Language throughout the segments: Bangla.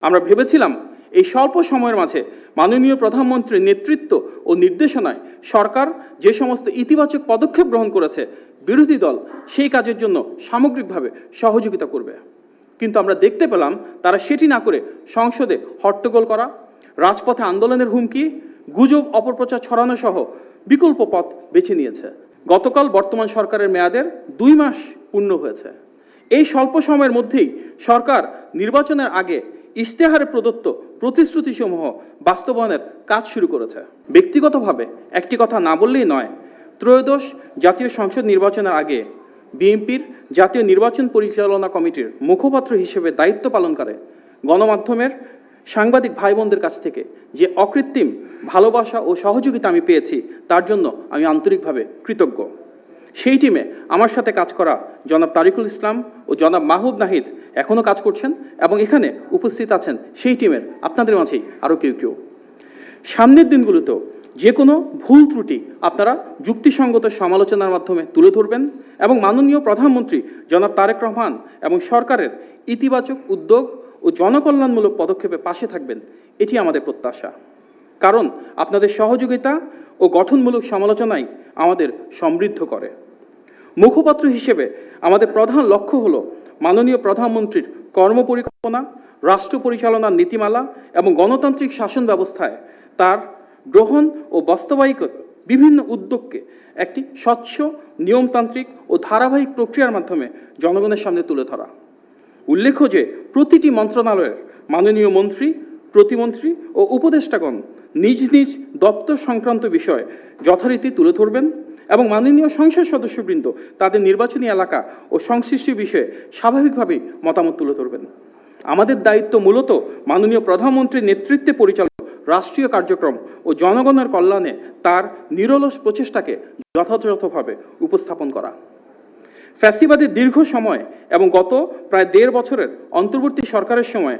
আমরা ভেবেছিলাম এই স্বল্প সময়ের মাঝে মাননীয় প্রধানমন্ত্রীর নেতৃত্ব ও নির্দেশনায় সরকার যে সমস্ত ইতিবাচক পদক্ষেপ গ্রহণ করেছে, বিরোধী দল সেই কাজের জন্য সামগ্রিকভাবে সহযোগিতা করবে। কিন্তু আমরা দেখতে পেলাম তারা সেটি না করে সংসদে হট্টগোল করা, রাজপথে আন্দোলনের হুমকি, গুজব অপপ্রচার ছড়ানো সহ বিকল্প পথ বেছে নিয়েছে। গতকাল বর্তমান সরকারের মেয়াদের 2 মাস পূর্ণ হয়েছে। এই স্বল্প সময়ের মধ্যেই সরকার নির্বাচনের আগে ইশতেহারে প্রদত্ত প্রতিশ্রুতিসমূহ বাস্তবায়নের কাজ শুরু করেছে। ব্যক্তিগতভাবে একটি কথা না বললেই নয়, ত্রয়োদশ জাতীয় সংসদ নির্বাচনের আগে বিএনপির জাতীয় নির্বাচন পরিচালনা কমিটির মুখপাত্র হিসেবে দায়িত্ব পালনকালে গণমাধ্যমের সাংবাদিক ভাই বোনদের কাছ থেকে যে অকৃত্রিম ভালোবাসা ও সহযোগিতা আমি পেয়েছি, তার জন্য আমি আন্তরিকভাবে কৃতজ্ঞ। সেই টিমে আমার সাথে কাজ করা জনাব তারিকুল ইসলাম ও জনাব মাহবুব নাহিদ এখনও কাজ করছেন এবং এখানে উপস্থিত আছেন সেই টিমের আপনাদের মাঝেই আরও কেউ। সামনের দিনগুলোতেও যে কোনো ভুল ত্রুটি আপনারা যুক্তিসঙ্গত সমালোচনার মাধ্যমে তুলে ধরবেন এবং মাননীয় প্রধানমন্ত্রী জনাব তারেক রহমান এবং সরকারের ইতিবাচক উদ্যোগ ও জনকল্যাণমূলক পদক্ষেপে পাশে থাকবেন, এটি আমাদের প্রত্যাশা। কারণ আপনাদের সহযোগিতা ও গঠনমূলক সমালোচনাই আমাদের সমৃদ্ধ করে। মুখপাত্র হিসেবে আমাদের প্রধান লক্ষ্য হল মাননীয় প্রধানমন্ত্রীর কর্মপরিকল্পনা, রাষ্ট্র পরিচালনার নীতিমালা এবং গণতান্ত্রিক শাসন ব্যবস্থায় তার গ্রহণ ও বাস্তবায়িত বিভিন্ন উদ্যোগকে একটি স্বচ্ছ, নিয়মতান্ত্রিক ও ধারাবাহিক প্রক্রিয়ার মাধ্যমে জনগণের সামনে তুলে ধরা। উল্লেখ্য যে প্রতিটি মন্ত্রণালয়ের মাননীয় মন্ত্রী, প্রতিমন্ত্রী ও উপদেষ্টাগণ নিজ নিজ দপ্তর সংক্রান্ত বিষয় যথারীতি তুলে ধরবেন এবং মাননীয় সংসদ সদস্যবৃন্দ তাদের নির্বাচনী এলাকা ও সংশ্লিষ্ট বিষয়ে স্বাভাবিকভাবেই মতামত তুলে ধরবেন। আমাদের দায়িত্ব মূলত মাননীয় প্রধানমন্ত্রীর নেতৃত্বে পরিচালিত রাষ্ট্রীয় কার্যক্রম ও জনগণের কল্যাণে তার নিরলস প্রচেষ্টাকে যথাযথভাবে উপস্থাপন করা। ফ্যাসিবাদের দীর্ঘ সময় এবং গত প্রায় 1.5 বছরের অন্তর্বর্তী সরকারের সময়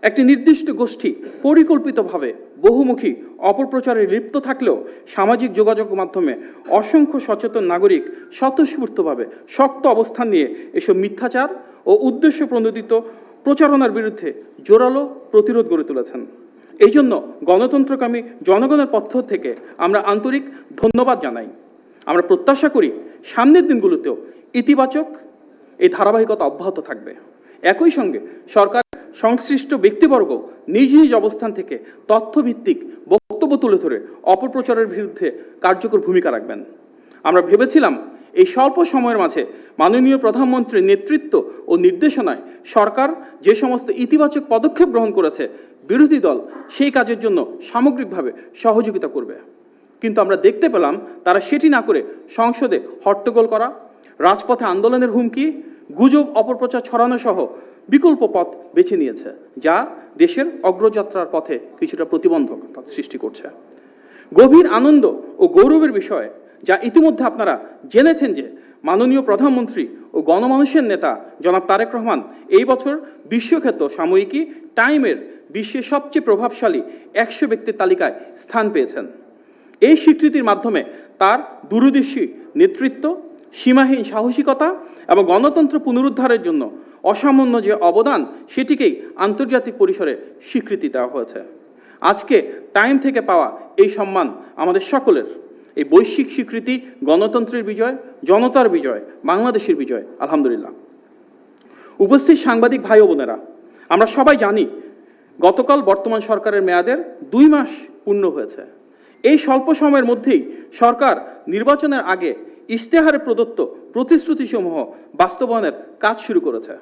একটি নির্দিষ্ট গোষ্ঠী পরিকল্পিতভাবে বহুমুখী অপপ্রচারে লিপ্ত থাকলেও সামাজিক যোগাযোগ মাধ্যমে অসংখ্য সচেতন নাগরিক স্বতঃস্ফূর্তভাবে শক্ত অবস্থান নিয়ে এসব মিথ্যাচার ও উদ্দেশ্য প্রণোদিত প্রচারণার বিরুদ্ধে জোরালো প্রতিরোধ গড়ে তুলেছেন। এই জন্য গণতন্ত্রকামী জনগণের পক্ষ থেকে আমরা আন্তরিক ধন্যবাদ জানাই। আমরা প্রত্যাশা করি সামনের দিনগুলোতেও ইতিবাচক এই ধারাবাহিকতা অব্যাহত থাকবে। একই সঙ্গে সরকার সংশ্লিষ্ট ব্যক্তিবর্গ নিজ নিজ অবস্থান থেকে তথ্যভিত্তিক বক্তব্য তুলে ধরে অপপ্রচারের বিরুদ্ধে কার্যকর ভূমিকা রাখবেন। আমরা ভেবেছিলাম এই স্বল্প সময়ের মাঝে মাননীয় প্রধানমন্ত্রীর নেতৃত্ব ও নির্দেশনায় সরকার যে সমস্ত ইতিবাচক পদক্ষেপ গ্রহণ করেছে, বিরোধী দল সেই কাজের জন্য সামগ্রিকভাবে সহযোগিতা করবে। কিন্তু আমরা দেখতে পেলাম তারা সেটি না করে সংসদে হট্টগোল করা, রাজপথে আন্দোলনের হুমকি, গুজব অপপ্রচার ছড়ানো সহ বিকল্প পথ বেছে নিয়েছে, যা দেশের অগ্রযাত্রার পথে কিছুটা প্রতিবন্ধকতা সৃষ্টি করছে। গভীর আনন্দ ও গৌরবের বিষয় যা ইতিমধ্যে আপনারা জেনেছেন যে মাননীয় প্রধানমন্ত্রী ও গণমানুষের নেতা জনাব তারেক রহমান এই বছর বিশ্বখ্যাত সাময়িকী টাইমের বিশ্বের সবচেয়ে প্রভাবশালী 100 ব্যক্তির তালিকায় স্থান পেয়েছেন। এই স্বীকৃতির মাধ্যমে তার দূরদর্শী নেতৃত্ব, সীমাহীন সাহসিকতা এবং গণতন্ত্র পুনরুদ্ধারের জন্য অসামান্য যে অবদান, সেটিকেই আন্তর্জাতিক পরিসরে স্বীকৃতি দেওয়া হয়েছে। আজকে টাইম থেকে পাওয়া এই সম্মান আমাদের সকলের। এই বৈশ্বিক স্বীকৃতি গণতন্ত্রের বিজয়, জনতার বিজয়, বাংলাদেশের বিজয়। আলহামদুলিল্লাহ। উপস্থিত সাংবাদিক ভাই ও বোনেরা, আমরা সবাই জানি গতকাল বর্তমান সরকারের মেয়াদের 2 মাস পূর্ণ হয়েছে। এই স্বল্প সময়ের মধ্যেই সরকার নির্বাচনের আগে ইশতেহারে প্রদত্ত প্রতিশ্রুতিসমূহ বাস্তবায়নের কাজ শুরু করেছে।